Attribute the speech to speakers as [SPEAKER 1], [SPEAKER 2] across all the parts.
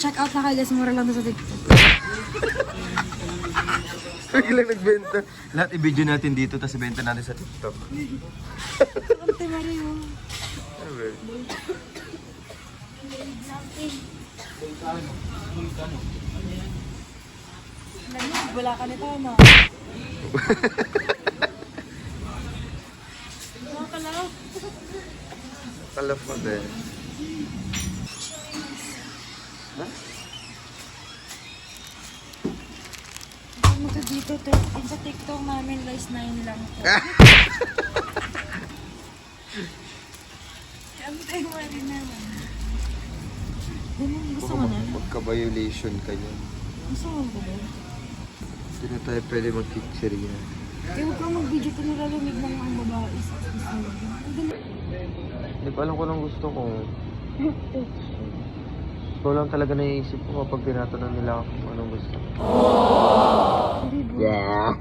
[SPEAKER 1] Check out na kayo guys, mura lang to sa TikTok.
[SPEAKER 2] Biglang nagbenta. Lahat i-video natin dito, tapos ibenta natin sa TikTok.
[SPEAKER 1] Ante Mario. Wala ka nito, no?
[SPEAKER 2] Kalap mo din.
[SPEAKER 1] Ano to dito? Sa TikTok namin guys, 9 lang to. Ante Mario naman. Gusto mo na?
[SPEAKER 2] Magka-violation ka niya.
[SPEAKER 1] Gusto mo ba ba?
[SPEAKER 2] Hindi na tayo pwede mag-kickeria.
[SPEAKER 1] Eh, huwag kang mag-video ito nilalamig ng mga babae.
[SPEAKER 2] Hindi ko alam kung anong gusto ko. Ikaw lang talaga naiisip ko kapag tinatanong nila ako kung anong gusto. Yeah.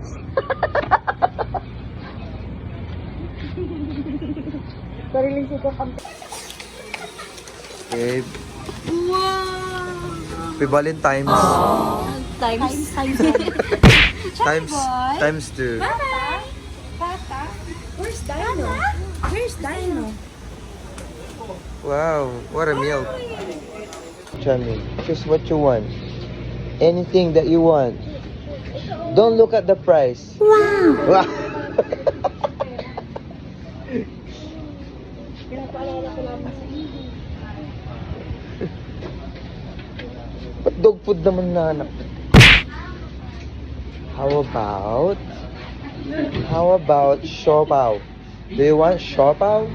[SPEAKER 1] Sariling siko kang...
[SPEAKER 2] Okay.
[SPEAKER 1] Wow!
[SPEAKER 2] Happy Valentine's.
[SPEAKER 1] Times.
[SPEAKER 2] Times 2.
[SPEAKER 1] Papa? Where's Dino? Where's Dino?
[SPEAKER 2] Wow, what a meal. Chami, choose what you want. Anything that you want. Don't look at the price. Wow.
[SPEAKER 1] Pinapaalala ko lang sa iyo.
[SPEAKER 2] Ba't dog food naman na anak? How about siopaw? Do you want siopaw?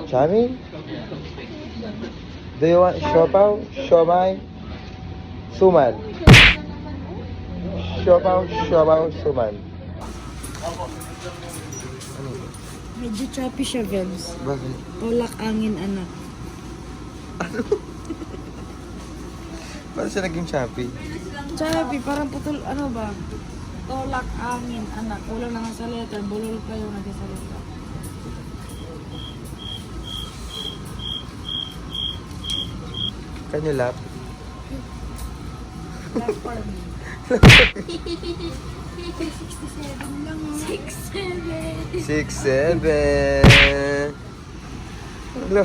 [SPEAKER 2] Chami? Do you want siopaw? Siomai? Suman? Siopaw, suman.
[SPEAKER 1] Medyo choppy siya, Vebs.
[SPEAKER 2] Bakit?
[SPEAKER 1] Tulak angin, anak.
[SPEAKER 2] Paano siya naging choppy?
[SPEAKER 1] Choppy, parang putol, ano ba? Tulak angin, anak. Kulang na nga sa letter. Bulol pa yung nagsasalita.
[SPEAKER 2] Can you laugh?
[SPEAKER 1] Love for me. 67 lang. 67.
[SPEAKER 2] 6, 7. Hello.